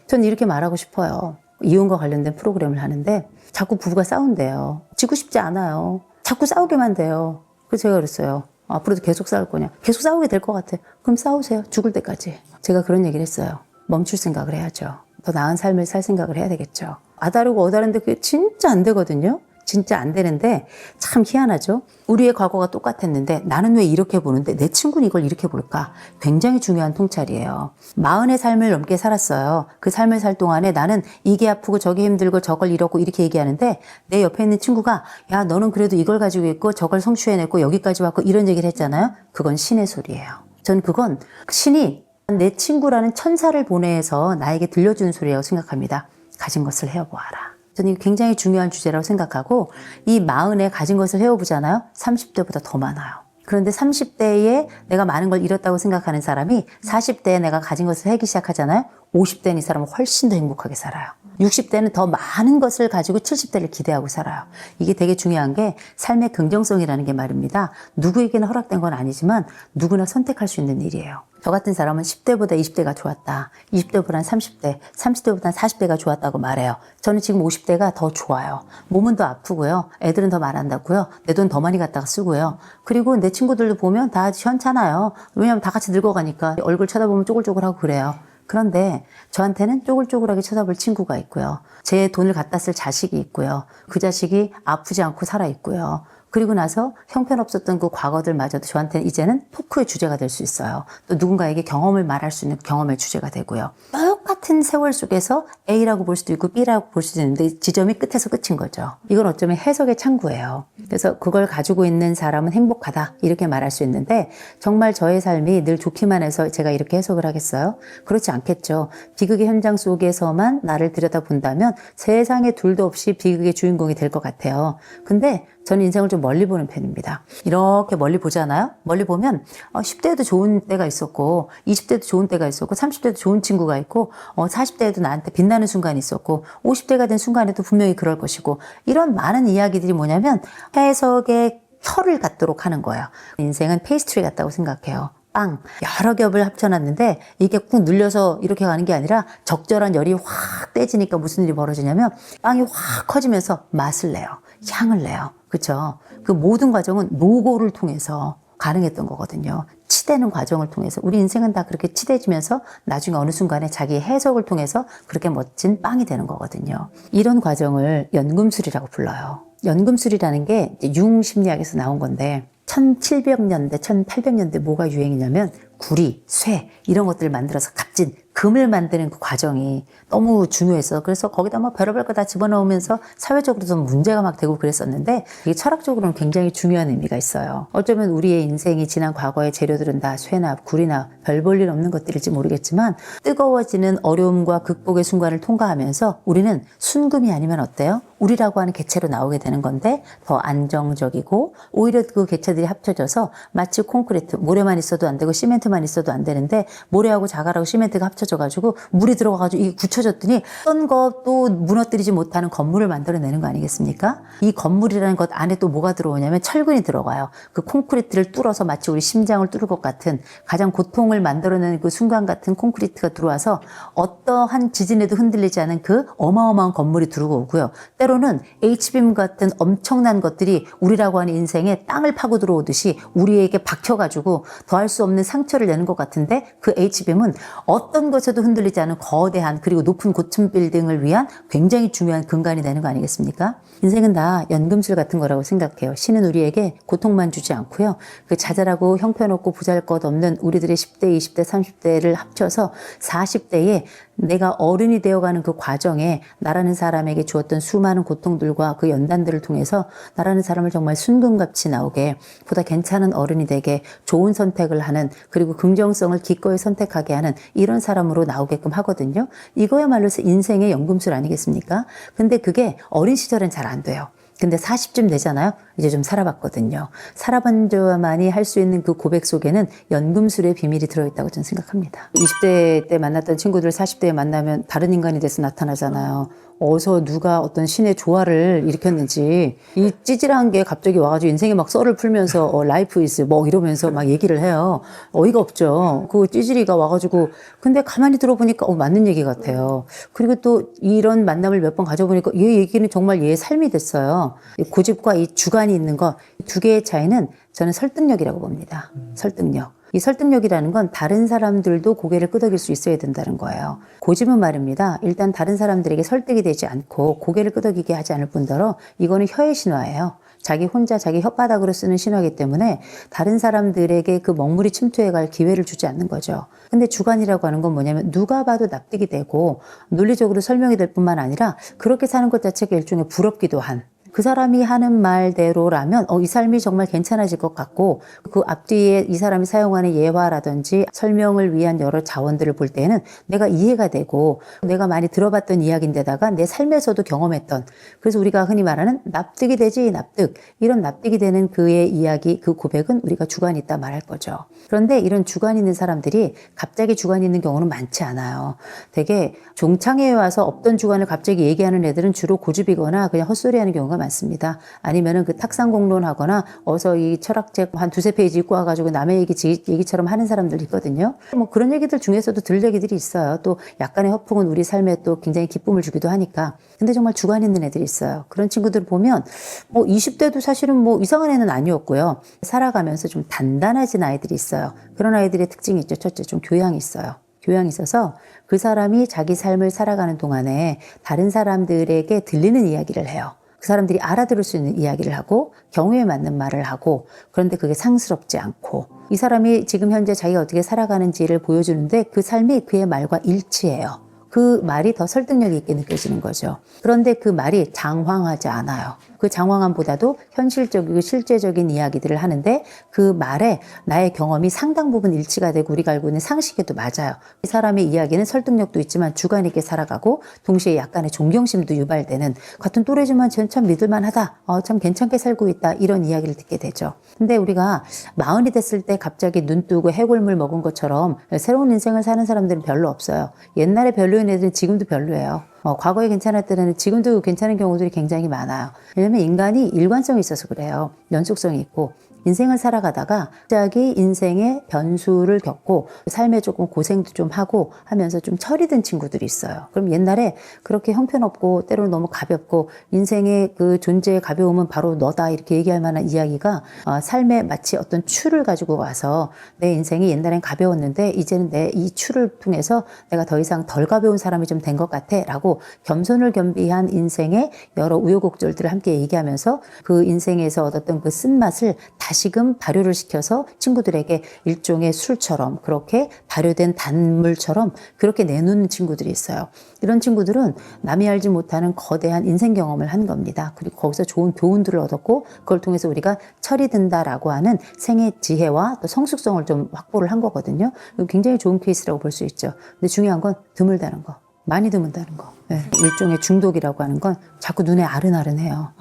전 이렇게 말하고 싶어요. 이혼과 관련된 프로그램을 하는데 자꾸 부부가 싸운대요. 지고 싶지 않아요. 자꾸 싸우게만 돼요. 그래서 제가 그랬어요. 앞으로도 계속 싸울 거냐? 계속 싸우게 될 것 같아. 그럼 싸우세요. 죽을 때까지. 제가 그런 얘기를 했어요. 멈출 생각을 해야죠. 더 나은 삶을 살 생각을 해야 되겠죠. 아다르고 어다른데 그게 진짜 안 되거든요. 진짜 안 되는데 참 희한하죠. 우리의 과거가 똑같았는데 나는 왜 이렇게 보는데 내 친구는 이걸 이렇게 볼까? 굉장히 중요한 통찰이에요. 40의 삶을 넘게 살았어요. 그 삶을 살 동안에 나는 이게 아프고 저게 힘들고 저걸 잃었고 이렇게 얘기하는데 내 옆에 있는 친구가 야 너는 그래도 이걸 가지고 있고 저걸 성취해냈고 여기까지 왔고 이런 얘기를 했잖아요. 그건 신의 소리예요. 전 그건 신이 내 친구라는 천사를 보내서 나에게 들려주는 소리라고 생각합니다. 가진 것을 헤어보아라. 저는 이게 굉장히 중요한 주제라고 생각하고 이 40에 가진 것을 헤어보잖아요. 30대보다 더 많아요. 그런데 30대에 내가 많은 걸 잃었다고 생각하는 사람이 40대에 내가 가진 것을 해기 시작하잖아요. 50대는 이 사람은 훨씬 더 행복하게 살아요. 60대는 더 많은 것을 가지고 70대를 기대하고 살아요. 이게 되게 중요한 게 삶의 긍정성이라는 게 말입니다. 누구에게나 허락된 건 아니지만 누구나 선택할 수 있는 일이에요. 저 같은 사람은 10대보다 20대가 좋았다. 20대보다는 30대, 30대보다는 40대가 좋았다고 말해요. 저는 지금 50대가 더 좋아요. 몸은 더 아프고요. 애들은 더 말한다고요. 내 돈 더 많이 갖다가 쓰고요. 그리고 내 친구들도 보면 다 현찮아요. 왜냐하면 다 같이 늙어가니까 얼굴 쳐다보면 쪼글쪼글하고 그래요. 그런데 저한테는 쪼글쪼글하게 쳐다볼 친구가 있고요. 제 돈을 갖다 쓸 자식이 있고요. 그 자식이 아프지 않고 살아있고요. 그리고 나서 형편없었던 그 과거들마저도 저한테는 이제는 토크의 주제가 될 수 있어요. 또 누군가에게 경험을 말할 수 있는 경험의 주제가 되고요. 똑같은 세월 속에서 A라고 볼 수도 있고 B라고 볼 수도 있는데 지점이 끝에서 끝인 거죠. 이건 어쩌면 해석의 창구예요. 그래서 그걸 가지고 있는 사람은 행복하다 이렇게 말할 수 있는데 정말 저의 삶이 늘 좋기만 해서 제가 이렇게 해석을 하겠어요? 그렇지 않겠죠. 비극의 현장 속에서만 나를 들여다본다면 세상에 둘도 없이 비극의 주인공이 될 것 같아요. 근데 저는 인생을 좀 멀리 보는 편입니다. 이렇게 멀리 보잖아요. 멀리 보면 10대에도 좋은 때가 있었고 20대도 좋은 때가 있었고 30대도 좋은 친구가 있고 40대에도 나한테 빛나는 순간이 있었고 50대가 된 순간에도 분명히 그럴 것이고 이런 많은 이야기들이 뭐냐면 해석의 혀를 갖도록 하는 거예요. 인생은 페이스트리 같다고 생각해요. 빵 여러 겹을 합쳐놨는데 이게 꾹 눌려서 이렇게 가는 게 아니라 적절한 열이 확 떼지니까 무슨 일이 벌어지냐면 빵이 확 커지면서 맛을 내요. 향을 내요. 그렇죠? 그 모든 과정은 노고를 통해서 가능했던 거거든요. 치대는 과정을 통해서 우리 인생은 다 그렇게 치대지면서 나중에 어느 순간에 자기 해석을 통해서 그렇게 멋진 빵이 되는 거거든요. 이런 과정을 연금술이라고 불러요. 연금술이라는 게 융 심리학에서 나온 건데 1700년대, 1800년대 뭐가 유행이냐면 구리, 쇠 이런 것들을 만들어서 값진 금을 만드는 그 과정이 너무 중요했어. 그래서 거기다 막 별의별 거 다 집어넣으면서 사회적으로도 문제가 막 되고 그랬었는데 이게 철학적으로는 굉장히 중요한 의미가 있어요. 어쩌면 우리의 인생이 지난 과거의 재료들은 다 쇠나 구리나 별 볼 일 없는 것들일지 모르겠지만 뜨거워지는 어려움과 극복의 순간을 통과하면서 우리는 순금이 아니면 어때요? 우리라고 하는 개체로 나오게 되는 건데 더 안정적이고 오히려 그 개체들이 합쳐져서 마치 콘크리트, 모래만 있어도 안 되고 시멘트만 있어도 안 되는데 모래하고 자갈하고 시멘트가 합쳐져가지고 물이 들어가가지고 이게 굳혀졌더니 어떤 것도 무너뜨리지 못하는 건물을 만들어내는 거 아니겠습니까? 이 건물이라는 것 안에 또 뭐가 들어오냐면 철근이 들어가요. 그 콘크리트를 뚫어서 마치 우리 심장을 뚫을 것 같은 가장 고통을 만들어내는 그 순간 같은 콘크리트가 들어와서 어떠한 지진에도 흔들리지 않은 그 어마어마한 건물이 들어오고요. 때로는 H빔 같은 엄청난 것들이 우리라고 하는 인생에 땅을 파고 들어오듯이 우리에게 박혀가지고 더할 수 없는 상처를 내는 것 같은데 그 H빔은 어떤 것을 뒤집어져도 흔들리지 않은 거대한 그리고 높은 고층 빌딩을 위한 굉장히 중요한 근간이 되는 거 아니겠습니까? 인생은 다 연금술 같은 거라고 생각해요. 신은 우리에게 고통만 주지 않고요. 그 자잘하고 형편없고 보잘것없는 우리들의 10대, 20대, 30대를 합쳐서 40대에 내가 어른이 되어가는 그 과정에 나라는 사람에게 주었던 수많은 고통들과 그 연단들을 통해서 나라는 사람을 정말 순금같이 나오게, 보다 괜찮은 어른이 되게, 좋은 선택을 하는, 그리고 긍정성을 기꺼이 선택하게 하는 이런 사람으로 나오게끔 하거든요. 이거야말로 인생의 연금술 아니겠습니까? 근데 그게 어린 시절엔 잘 안 돼요. 근데 40쯤 되잖아요. 이제 좀 살아봤거든요. 살아본 자만이 할 수 있는 그 고백 속에는 연금술의 비밀이 들어있다고 저는 생각합니다. 20대 때 만났던 친구들 40대에 만나면 다른 인간이 돼서 나타나잖아요. 어디서 누가 어떤 신의 조화를 일으켰는지, 이 찌질한 게 갑자기 와가지고 인생에 막 썰을 풀면서 라이프 이즈 뭐 이러면서 막 얘기를 해요. 어이가 없죠. 그 찌질이가 와가지고, 근데 가만히 들어보니까 맞는 얘기 같아요. 그리고 또 이런 만남을 몇 번 가져보니까 얘 얘기는 정말 얘의 삶이 됐어요. 이 고집과 이 주관이 있는 거, 두 개의 차이는 저는 설득력이라고 봅니다. 설득력. 이 설득력이라는 건 다른 사람들도 고개를 끄덕일 수 있어야 된다는 거예요. 고집은 말입니다. 일단 다른 사람들에게 설득이 되지 않고 고개를 끄덕이게 하지 않을 뿐더러 이거는 혀의 신화예요. 자기 혼자 자기 혓바닥으로 쓰는 신화이기 때문에 다른 사람들에게 그 먹물이 침투해갈 기회를 주지 않는 거죠. 근데 주관이라고 하는 건 뭐냐면 누가 봐도 납득이 되고 논리적으로 설명이 될 뿐만 아니라 그렇게 사는 것 자체가 일종의 부럽기도 한, 그 사람이 하는 말대로라면 이 삶이 정말 괜찮아질 것 같고, 그 앞뒤에 이 사람이 사용하는 예화라든지 설명을 위한 여러 자원들을 볼 때에는 내가 이해가 되고 내가 많이 들어봤던 이야기인데다가 내 삶에서도 경험했던, 그래서 우리가 흔히 말하는 납득이 되지 납득, 이런 납득이 되는 그의 이야기, 그 고백은 우리가 주관이 있다 말할 거죠. 그런데 이런 주관 있는 사람들이 갑자기 주관이 있는 경우는 많지 않아요. 되게 종창회에 와서 없던 주관을 갑자기 얘기하는 애들은 주로 고집이거나 그냥 헛소리하는 경우가 많습니다. 아니면은 그 탁상공론 하거나 어서 이 철학책 한 두세 페이지 읽고 와가지고 남의 얘기처럼 하는 사람들 있거든요. 뭐 그런 얘기들 중에서도 들 얘기들이 있어요. 또 약간의 허풍은 우리 삶에 또 굉장히 기쁨을 주기도 하니까. 근데 정말 주관 있는 애들이 있어요. 그런 친구들 보면 20대도 사실은 이상한 애는 아니었고요. 살아가면서 좀 단단해진 아이들이 있어요. 그런 아이들의 특징이 있죠. 첫째, 좀 교양이 있어요. 교양이 있어서 그 사람이 자기 삶을 살아가는 동안에 다른 사람들에게 들리는 이야기를 해요. 그 사람들이 알아들을 수 있는 이야기를 하고 경우에 맞는 말을 하고, 그런데 그게 상스럽지 않고 이 사람이 지금 현재 자기가 어떻게 살아가는지를 보여주는데 그 삶이 그의 말과 일치해요. 그 말이 더 설득력이 있게 느껴지는 거죠. 그런데 그 말이 장황하지 않아요. 그 장황함보다도 현실적이고 실제적인 이야기들을 하는데 그 말에 나의 경험이 상당 부분 일치가 되고 우리가 알고 있는 상식에도 맞아요. 이 사람의 이야기는 설득력도 있지만 주관 있게 살아가고 동시에 약간의 존경심도 유발되는, 같은 또래지만 쟤는 참 믿을만하다, 참 괜찮게 살고 있다, 이런 이야기를 듣게 되죠. 근데 우리가 40이 됐을 때 갑자기 눈 뜨고 해골물 먹은 것처럼 새로운 인생을 사는 사람들은 별로 없어요. 옛날에 별로인 애들은 지금도 별로예요. 과거에 괜찮았던 애는 지금도 괜찮은 경우들이 굉장히 많아요. 왜냐면 인간이 일관성이 있어서 그래요. 연속성이 있고. 인생을 살아가다가 갑자기 인생의 변수를 겪고 삶에 조금 고생도 좀 하고 하면서 좀 철이 든 친구들이 있어요. 그럼 옛날에 그렇게 형편없고 때로는 너무 가볍고 인생의 그 존재의 가벼움은 바로 너다, 이렇게 얘기할 만한 이야기가 삶에 마치 어떤 추를 가지고 와서 내 인생이 옛날엔 가벼웠는데 이제는 내 이 추를 통해서 내가 더 이상 덜 가벼운 사람이 좀 된 것 같아 라고 겸손을 겸비한 인생의 여러 우여곡절들을 함께 얘기하면서 그 인생에서 얻었던 그 쓴맛을 다시금 발효를 시켜서 친구들에게 일종의 술처럼, 그렇게 발효된 단물처럼 그렇게 내놓는 친구들이 있어요. 이런 친구들은 남이 알지 못하는 거대한 인생 경험을 한 겁니다. 그리고 거기서 좋은 교훈들을 얻었고 그걸 통해서 우리가 철이 든다라고 하는 생애 지혜와 또 성숙성을 좀 확보를 한 거거든요. 굉장히 좋은 케이스라고 볼 수 있죠. 근데 중요한 건 드물다는 거, 많이 드문다는 거. 네. 일종의 중독이라고 하는 건 자꾸 눈에 아른아른해요.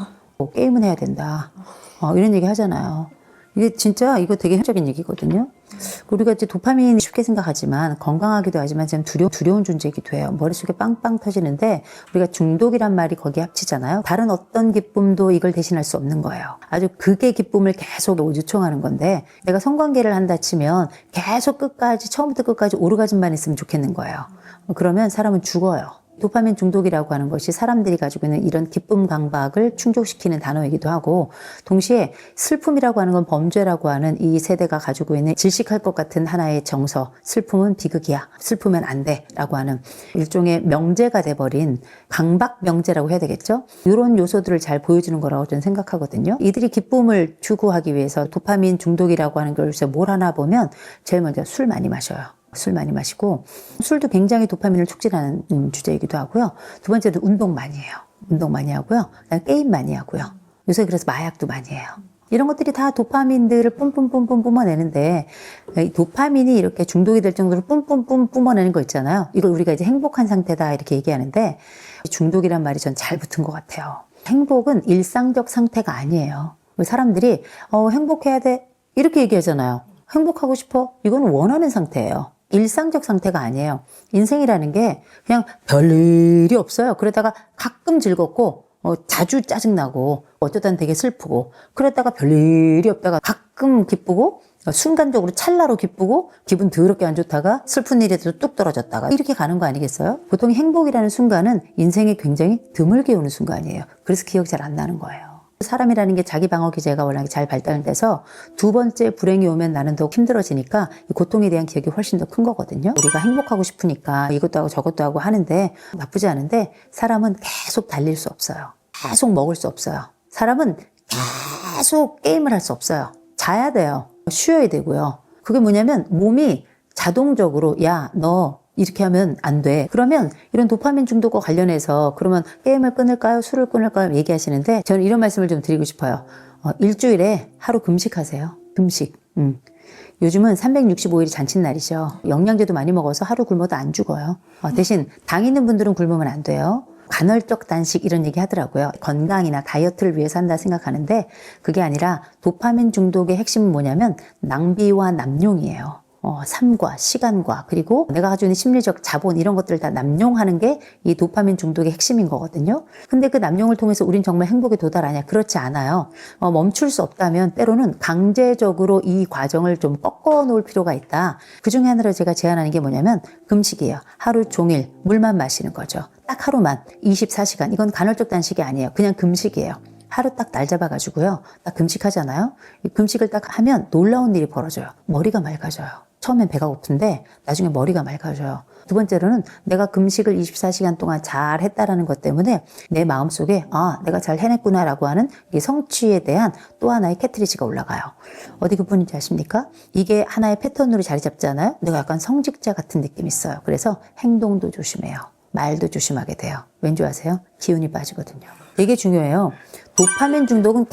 게임은 해야 된다, 이런 얘기 하잖아요. 이게 진짜 이거 되게 현실적인 얘기거든요. 우리가 이제 도파민 쉽게 생각하지만 건강하기도 하지만 좀 두려운 존재이기도 해요. 머릿속에 빵빵 터지는데 우리가 중독이란 말이 거기에 합치잖아요. 다른 어떤 기쁨도 이걸 대신할 수 없는 거예요. 아주 극의 기쁨을 계속 요청하는 건데, 내가 성관계를 한다 치면 계속 끝까지 처음부터 끝까지 오르가즘만 있으면 좋겠는 거예요. 그러면 사람은 죽어요. 도파민 중독이라고 하는 것이 사람들이 가지고 있는 이런 기쁨 강박을 충족시키는 단어이기도 하고, 동시에 슬픔이라고 하는 건 범죄라고 하는 이 세대가 가지고 있는 질식할 것 같은 하나의 정서, 슬픔은 비극이야, 슬프면 안 돼 라고 하는 일종의 명제가 돼버린 강박 명제라고 해야 되겠죠. 이런 요소들을 잘 보여주는 거라고 저는 생각하거든요. 이들이 기쁨을 추구하기 위해서 도파민 중독이라고 하는 걸 뭘 하나 보면 제일 먼저 술 많이 마셔요. 술 많이 마시고, 술도 굉장히 도파민을 촉진하는 주제이기도 하고요. 두 번째로 운동 많이 해요. 운동 많이 하고요. 그다음에 게임 많이 하고요. 요새 그래서 마약도 많이 해요. 이런 것들이 다 도파민들을 뿜뿜뿜뿜 뿜어내는데, 이 도파민이 이렇게 중독이 될 정도로 뿜뿜뿜 뿜어내는 거 있잖아요. 이걸 우리가 이제 행복한 상태다 이렇게 얘기하는데, 중독이란 말이 전 잘 붙은 것 같아요. 행복은 일상적 상태가 아니에요. 사람들이 행복해야 돼 이렇게 얘기하잖아요. 행복하고 싶어? 이건 원하는 상태예요. 일상적 상태가 아니에요. 인생이라는 게 그냥 별일이 없어요. 그러다가 가끔 즐겁고 자주 짜증나고 어쩌다 되게 슬프고, 그러다가 별일이 없다가 가끔 기쁘고, 순간적으로 찰나로 기쁘고 기분 더럽게 안 좋다가 슬픈 일에도 뚝 떨어졌다가 이렇게 가는 거 아니겠어요? 보통 행복이라는 순간은 인생에 굉장히 드물게 오는 순간이에요. 그래서 기억이 잘 안 나는 거예요. 사람이라는 게 자기 방어 기제가 워낙에 잘 발달돼서 두 번째 불행이 오면 나는 더 힘들어지니까 이 고통에 대한 기억이 훨씬 더 큰 거거든요. 우리가 행복하고 싶으니까 이것도 하고 저것도 하고 하는데 나쁘지 않은데, 사람은 계속 달릴 수 없어요. 계속 먹을 수 없어요. 사람은 계속 게임을 할 수 없어요. 자야 돼요. 쉬어야 되고요. 그게 뭐냐면 몸이 자동적으로 야, 너 이렇게 하면 안 돼. 그러면 이런 도파민 중독과 관련해서 그러면 게임을 끊을까요? 술을 끊을까요? 얘기하시는데 저는 이런 말씀을 좀 드리고 싶어요. 일주일에 하루 금식하세요. 금식. 요즘은 365일이 잔칫날이죠. 영양제도 많이 먹어서 하루 굶어도 안 죽어요. 대신 당 있는 분들은 굶으면 안 돼요. 간헐적 단식 이런 얘기 하더라고요. 건강이나 다이어트를 위해서 한다 생각하는데, 그게 아니라 도파민 중독의 핵심은 뭐냐면 낭비와 남용이에요. 삶과 시간과 그리고 내가 가지고 있는 심리적 자본 이런 것들을 다 남용하는 게 이 도파민 중독의 핵심인 거거든요. 근데 그 남용을 통해서 우린 정말 행복에 도달하냐? 그렇지 않아요. 멈출 수 없다면 때로는 강제적으로 이 과정을 좀 꺾어 놓을 필요가 있다. 그 중에 하나로 제가 제안하는 게 뭐냐면 금식이에요. 하루 종일 물만 마시는 거죠. 딱 하루만 24시간. 이건 간헐적 단식이 아니에요. 그냥 금식이에요. 하루 딱 날 잡아가지고요. 딱 금식하잖아요. 이 금식을 딱 하면 놀라운 일이 벌어져요. 머리가 맑아져요. 처음엔 배가 고픈데 나중에 머리가 맑아져요. 두 번째로는 내가 금식을 24시간 동안 잘 했다라는 것 때문에 내 마음속에 내가 잘 해냈구나라고 하는 이 성취에 대한 또 하나의 캐트리지가 올라가요. 어디 그뿐인지 아십니까? 이게 하나의 패턴으로 자리 잡잖아요. 내가 약간 성직자 같은 느낌이 있어요. 그래서 행동도 조심해요. 말도 조심하게 돼요. 왠지 아세요? 기운이 빠지거든요. 되게 중요해요. 도파민 중독은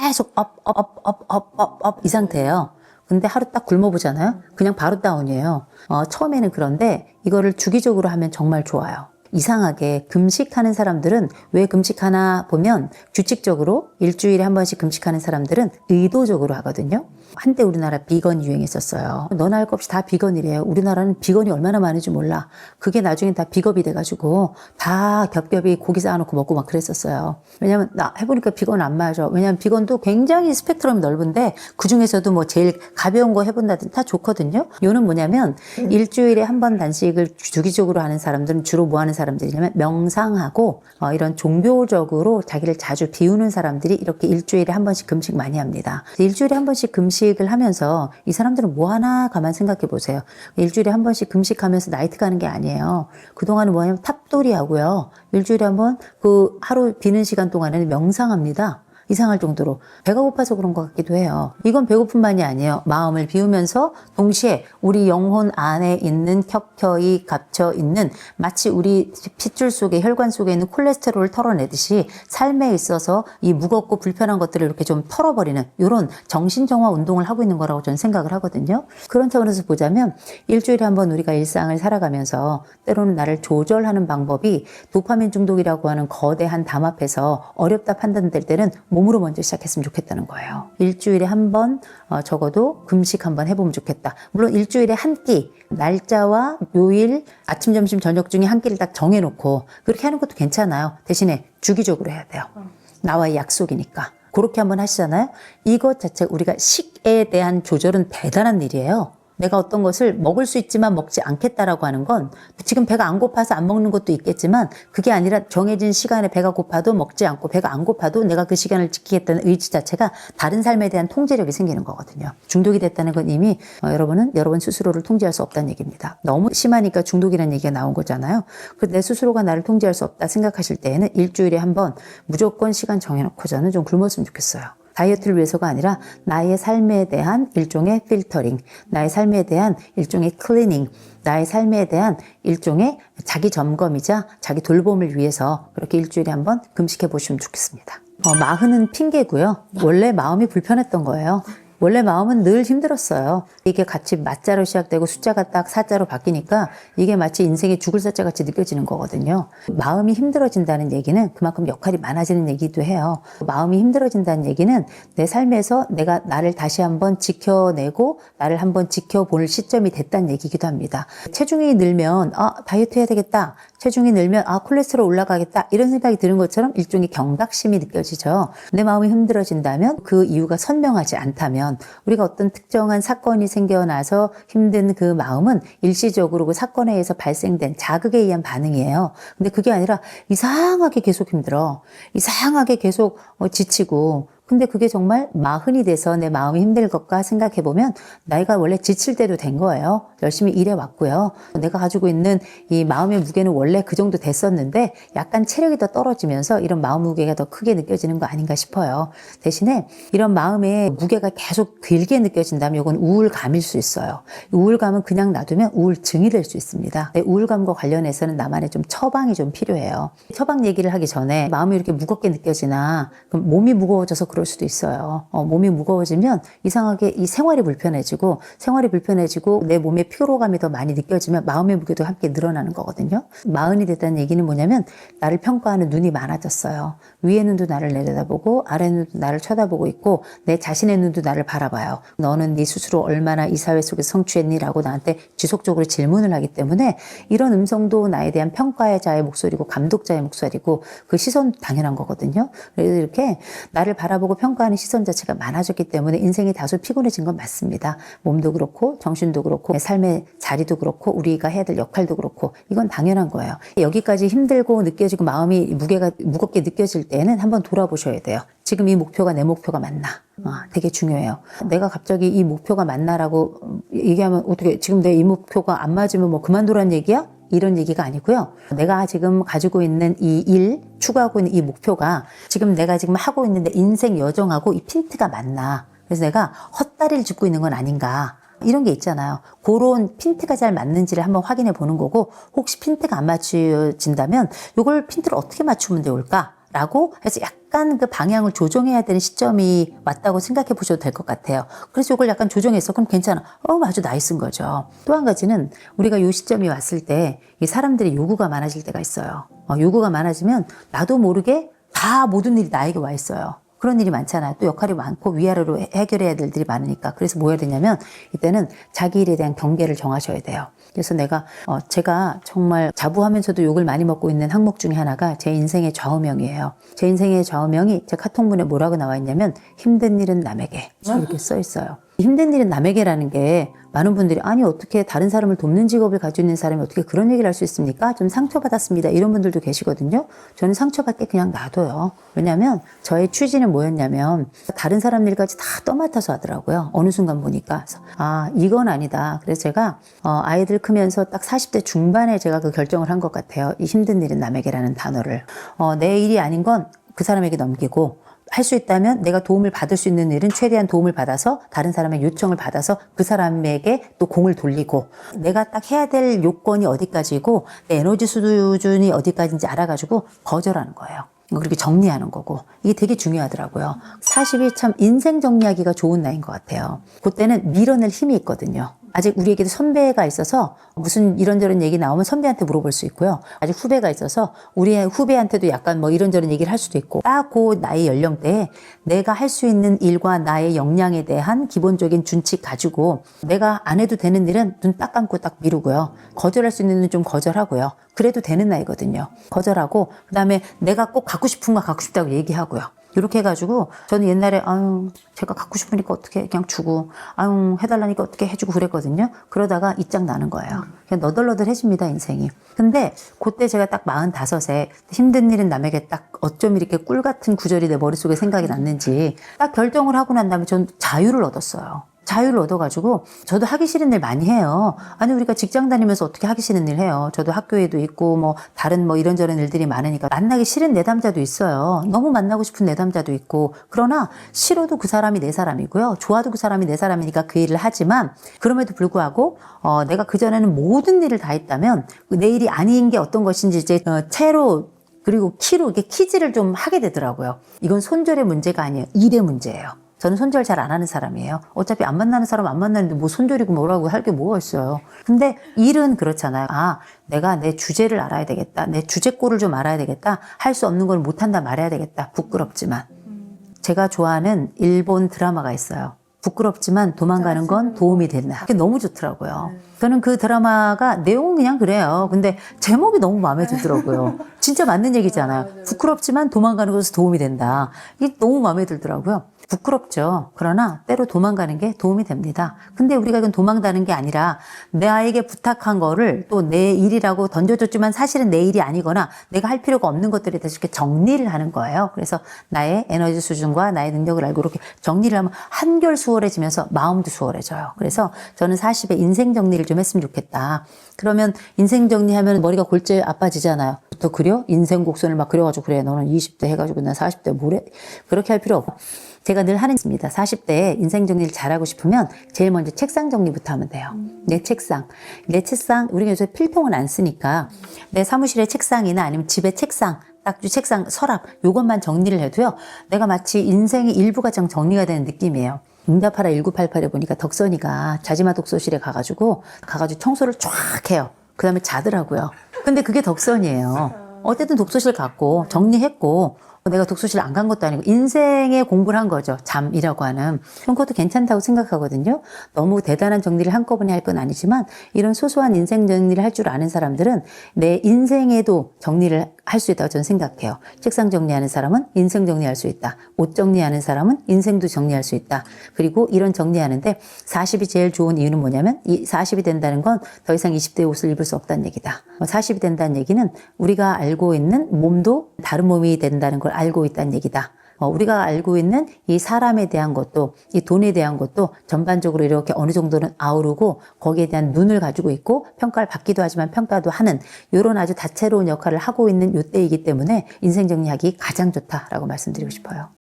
계속 업 이 상태예요. 근데 하루 딱 굶어보잖아요. 그냥 바로 다운이에요. 처음에는. 그런데 이거를 주기적으로 하면 정말 좋아요. 이상하게 금식하는 사람들은 왜 금식하나 보면 규칙적으로 일주일에 한 번씩 금식하는 사람들은 의도적으로 하거든요. 한때 우리나라 비건 유행했었어요. 너나 할 것 없이 다 비건이래요. 우리나라는 비건이 얼마나 많은지 몰라. 그게 나중에 다 비겁이 돼가지고 다 겹겹이 고기 쌓아놓고 먹고 막 그랬었어요. 왜냐면 나 해보니까 비건 안 맞아. 왜냐면 비건도 굉장히 스펙트럼이 넓은데 그중에서도 뭐 제일 가벼운 거 해본다든지 다 좋거든요. 요는 뭐냐면 일주일에 한 번 단식을 주기적으로 하는 사람들은 주로 뭐 하는 사람들이냐면 명상하고 이런 종교적으로 자기를 자주 비우는 사람들이 이렇게 일주일에 한 번씩 금식 많이 합니다. 일주일에 한 번씩 금식을 하면서 이 사람들은 뭐 하나 가만 생각해 보세요. 일주일에 한 번씩 금식하면서 나이트 가는 게 아니에요. 그동안은 뭐냐면 탑돌이 하고요. 일주일에 한 번 그 하루 비는 시간 동안에는 명상합니다. 이상할 정도로 배가 고파서 그런 것 같기도 해요. 이건 배고픔만이 아니에요. 마음을 비우면서 동시에 우리 영혼 안에 있는 켜켜이 갇혀 있는 마치 우리 핏줄 속에 혈관 속에 있는 콜레스테롤을 털어내듯이 삶에 있어서 이 무겁고 불편한 것들을 이렇게 좀 털어버리는 이런 정신정화 운동을 하고 있는 거라고 저는 생각을 하거든요. 그런 차원에서 보자면 일주일에 한번 우리가 일상을 살아가면서 때로는 나를 조절하는 방법이 도파민 중독이라고 하는 거대한 담 앞에서 어렵다 판단될 때는 몸으로 먼저 시작했으면 좋겠다는 거예요. 일주일에 한 번 적어도 금식 한번 해보면 좋겠다. 물론 일주일에 한 끼, 날짜와 요일, 아침, 점심, 저녁 중에 한 끼를 딱 정해놓고 그렇게 하는 것도 괜찮아요. 대신에 주기적으로 해야 돼요. 나와의 약속이니까. 그렇게 한번 하시잖아요. 이것 자체 우리가 식에 대한 조절은 대단한 일이에요. 내가 어떤 것을 먹을 수 있지만 먹지 않겠다라고 하는 건 지금 배가 안 고파서 안 먹는 것도 있겠지만 그게 아니라 정해진 시간에 배가 고파도 먹지 않고 배가 안 고파도 내가 그 시간을 지키겠다는 의지 자체가 다른 삶에 대한 통제력이 생기는 거거든요. 중독이 됐다는 건 이미 여러분은 여러분 스스로를 통제할 수 없다는 얘기입니다. 너무 심하니까 중독이라는 얘기가 나온 거잖아요. 내 스스로가 나를 통제할 수 없다 생각하실 때에는 일주일에 한 번 무조건 시간 정해놓고 저는 좀 굶었으면 좋겠어요. 다이어트를 위해서가 아니라 나의 삶에 대한 일종의 필터링, 나의 삶에 대한 일종의 클리닝, 나의 삶에 대한 일종의 자기 점검이자 자기 돌봄을 위해서 그렇게 일주일에 한 번 금식해 보시면 좋겠습니다. 마흔은 핑계고요. 원래 마음이 불편했던 거예요. 원래 마음은 늘 힘들었어요. 이게 같이 맞자로 시작되고 숫자가 딱 사자로 바뀌니까 이게 마치 인생의 죽을 사자 같이 느껴지는 거거든요. 마음이 힘들어진다는 얘기는 그만큼 역할이 많아지는 얘기도 해요. 마음이 힘들어진다는 얘기는 내 삶에서 내가 나를 다시 한번 지켜내고 나를 한번 지켜볼 시점이 됐다는 얘기기도 합니다. 체중이 늘면 다이어트 해야 되겠다. 체중이 늘면 콜레스테롤 올라가겠다. 이런 생각이 드는 것처럼 일종의 경각심이 느껴지죠. 내 마음이 힘들어진다면 그 이유가 선명하지 않다면 우리가 어떤 특정한 사건이 생겨나서 힘든 그 마음은 일시적으로 그 사건에 의해서 발생된 자극에 의한 반응이에요. 근데 그게 아니라 이상하게 계속 힘들어. 이상하게 계속 지치고 근데 그게 정말 마흔이 돼서 내 마음이 힘들 것까 생각해보면 나이가 원래 지칠 때도 된 거예요. 열심히 일해왔고요. 내가 가지고 있는 이 마음의 무게는 원래 그 정도 됐었는데 약간 체력이 더 떨어지면서 이런 마음 무게가 더 크게 느껴지는 거 아닌가 싶어요. 대신에 이런 마음의 무게가 계속 길게 느껴진다면 이건 우울감일 수 있어요. 우울감은 그냥 놔두면 우울증이 될 수 있습니다. 우울감과 관련해서는 나만의 좀 처방이 좀 필요해요. 처방 얘기를 하기 전에 마음이 이렇게 무겁게 느껴지나 그럼 몸이 무거워져서 그럴 수도 있어요. 몸이 무거워지면 이상하게 이 생활이 불편해지고 내 몸에 피로감이 더 많이 느껴지면 마음의 무게도 함께 늘어나는 거거든요. 마흔이 됐다는 얘기는 뭐냐면 나를 평가하는 눈이 많아졌어요. 위의 눈도 나를 내려다보고 아래 눈도 나를 쳐다보고 있고 내 자신의 눈도 나를 바라봐요. 너는 네 스스로 얼마나 이 사회 속에서 성취했니? 라고 나한테 지속적으로 질문을 하기 때문에 이런 음성도 나에 대한 평가자의 목소리고 감독자의 목소리고 그 시선도 당연한 거거든요. 그래서 이렇게 나를 바라보고 평가하는 시선 자체가 많아졌기 때문에 인생이 다소 피곤해진 건 맞습니다. 몸도 그렇고 정신도 그렇고 내 삶의 자리도 그렇고 우리가 해야 될 역할도 그렇고 이건 당연한 거예요. 여기까지 힘들고 느껴지고 마음이 무겁게 느껴질 때는 한번 돌아보셔야 돼요. 지금 이 목표가 내 목표가 맞나? 되게 중요해요. 내가 갑자기 이 목표가 맞나라고 얘기하면 어떻게 지금 내 이 목표가 안 맞으면 뭐 그만두라는 얘기야? 이런 얘기가 아니고요. 내가 지금 가지고 있는 이 일, 추구하고 있는 이 목표가 지금 내가 지금 하고 있는 내 인생 여정하고 이 핀트가 맞나. 그래서 내가 헛다리를 짚고 있는 건 아닌가. 이런 게 있잖아요. 그런 핀트가 잘 맞는지를 한번 확인해 보는 거고 혹시 핀트가 안 맞춰진다면 이걸 핀트를 어떻게 맞추면 좋을까? 라고 해서 약간 그 방향을 조정해야 되는 시점이 왔다고 생각해 보셔도 될 것 같아요. 그래서 이걸 약간 조정했어. 그럼 괜찮아. 아주 나이스인 거죠. 또 한 가지는 우리가 이 시점이 왔을 때 이 사람들의 요구가 많아질 때가 있어요. 요구가 많아지면 나도 모르게 다 모든 일이 나에게 와 있어요. 그런 일이 많잖아요. 또 역할이 많고 위아래로 해결해야 될 일이 많으니까. 그래서 뭐 해야 되냐면 이때는 자기 일에 대한 경계를 정하셔야 돼요. 그래서 제가 정말 자부하면서도 욕을 많이 먹고 있는 항목 중에 하나가 제 인생의 좌우명이에요. 제 인생의 좌우명이 제 카톡문에 뭐라고 나와 있냐면 힘든 일은 남에게 이렇게 써 있어요. 힘든 일은 남에게라는 게 많은 분들이 아니 어떻게 다른 사람을 돕는 직업을 가지고 있는 사람이 어떻게 그런 얘기를 할 수 있습니까? 좀 상처받았습니다. 이런 분들도 계시거든요. 저는 상처받게 그냥 놔둬요. 왜냐하면 저의 취지는 뭐였냐면 다른 사람 일까지 다 떠맡아서 하더라고요. 어느 순간 보니까 이건 아니다. 그래서 제가 아이들 크면서 딱 40대 중반에 제가 그 결정을 한 것 같아요. 이 힘든 일은 남에게라는 단어를 내 일이 아닌 건 그 사람에게 넘기고 할 수 있다면 내가 도움을 받을 수 있는 일은 최대한 도움을 받아서 다른 사람의 요청을 받아서 그 사람에게 또 공을 돌리고 내가 딱 해야 될 요건이 어디까지고 내 에너지 수준이 어디까지인지 알아가지고 거절하는 거예요. 그렇게 정리하는 거고 이게 되게 중요하더라고요. 40이 참 인생 정리하기가 좋은 나이인 것 같아요. 그때는 밀어낼 힘이 있거든요. 아직 우리에게도 선배가 있어서 무슨 이런저런 얘기 나오면 선배한테 물어볼 수 있고요. 아직 후배가 있어서 우리 후배한테도 약간 뭐 이런저런 얘기를 할 수도 있고 딱 그 나이 연령대에 내가 할 수 있는 일과 나의 역량에 대한 기본적인 준칙 가지고 내가 안 해도 되는 일은 눈 딱 감고 딱 미루고요. 거절할 수 있는 일은 좀 거절하고요. 그래도 되는 나이거든요. 거절하고 그다음에 내가 꼭 갖고 싶은 거 갖고 싶다고 얘기하고요. 이렇게 해가지고 저는 옛날에 아유 제가 갖고 싶으니까 어떻게 그냥 주고 아유 해달라니까 어떻게 해주고 그랬거든요. 그러다가 이 짝 나는 거예요. 그냥 너덜너덜해집니다 인생이. 근데 그때 제가 딱 45에 힘든 일은 남에게 딱 어쩜 이렇게 꿀 같은 구절이 내 머릿속에 생각이 났는지 딱 결정을 하고 난 다음에 전 자유를 얻었어요. 자유를 얻어가지고 저도 하기 싫은 일 많이 해요. 아니 우리가 직장 다니면서 어떻게 하기 싫은 일 해요. 저도 학교에도 있고 뭐 다른 뭐 이런저런 일들이 많으니까 만나기 싫은 내담자도 있어요. 너무 만나고 싶은 내담자도 있고 그러나 싫어도 그 사람이 내 사람이고요. 좋아도 그 사람이 내 사람이니까 그 일을 하지만 그럼에도 불구하고 내가 그전에는 모든 일을 다 했다면 내 일이 아닌 게 어떤 것인지 이제 채로 그리고 키로 이렇게 키즈를 좀 하게 되더라고요. 이건 손절의 문제가 아니에요. 일의 문제예요. 저는 손절 잘 안 하는 사람이에요. 어차피 안 만나는 사람 안 만나는데 뭐 손절이고 뭐라고 할 게 뭐가 있어요. 근데 일은 그렇잖아요. 아, 내가 내 주제를 알아야 되겠다. 내 주제꼴을 좀 알아야 되겠다. 할 수 없는 걸 못한다 말해야 되겠다. 부끄럽지만. 제가 좋아하는 일본 드라마가 있어요. 부끄럽지만 도망가는 건 도움이 된다. 그게 너무 좋더라고요. 저는 그 드라마가 내용은 그냥 그래요. 근데 제목이 너무 마음에 들더라고요. 진짜 맞는 얘기잖아요. 부끄럽지만 도망가는 것은 도움이 된다. 이게 너무 마음에 들더라고요. 부끄럽죠. 그러나 때로 도망가는 게 도움이 됩니다. 근데 우리가 이건 도망가는 게 아니라 나에게 부탁한 거를 또 내 일이라고 던져줬지만 사실은 내 일이 아니거나 내가 할 필요가 없는 것들에 대해서 이렇게 정리를 하는 거예요. 그래서 나의 에너지 수준과 나의 능력을 알고 이렇게 정리를 하면 한결 수월해지면서 마음도 수월해져요. 그래서 저는 40에 인생 정리를 좀 했으면 좋겠다. 그러면 인생 정리하면 머리가 골재 아파지잖아요. 또 그려? 인생 곡선을 막 그려가지고 그래 너는 20대 해가지고 난 40대 뭐래? 그렇게 할 필요 없고 제가 늘 하는 겁니다. 40대에 인생 정리를 잘하고 싶으면 제일 먼저 책상 정리부터 하면 돼요. 내 책상, 우리가 요새 필통은 안 쓰니까 내 사무실의 책상이나 아니면 집의 책상, 딱지 책상, 서랍 요것만 정리를 해도요. 내가 마치 인생의 일부가 정리가 되는 느낌이에요. 응답하라 1988에 보니까 덕선이가 자지마 독서실에 가가지고 청소를 쫙 해요. 그 다음에 자더라고요. 근데 그게 덕선이에요. 어쨌든 독서실 갔고 정리했고 내가 독서실 안 간 것도 아니고 인생의 공부를 한 거죠. 잠이라고 하는. 그런 것도 괜찮다고 생각하거든요. 너무 대단한 정리를 한꺼번에 할 건 아니지만 이런 소소한 인생 정리를 할 줄 아는 사람들은 내 인생에도 정리를 할 수 있다고 저는 생각해요. 책상 정리하는 사람은 인생 정리할 수 있다. 옷 정리하는 사람은 인생도 정리할 수 있다. 그리고 이런 정리하는데 40이 제일 좋은 이유는 뭐냐면 이 40이 된다는 건 더 이상 20대의 옷을 입을 수 없다는 얘기다. 40이 된다는 얘기는 우리가 알고 있는 몸도 다른 몸이 된다는 걸 알고 있다는 얘기다. 우리가 알고 있는 이 사람에 대한 것도 이 돈에 대한 것도 전반적으로 이렇게 어느 정도는 아우르고 거기에 대한 눈을 가지고 있고 평가를 받기도 하지만 평가도 하는 이런 아주 다채로운 역할을 하고 있는 이때이기 때문에 인생 정리하기 가장 좋다라고 말씀드리고 싶어요.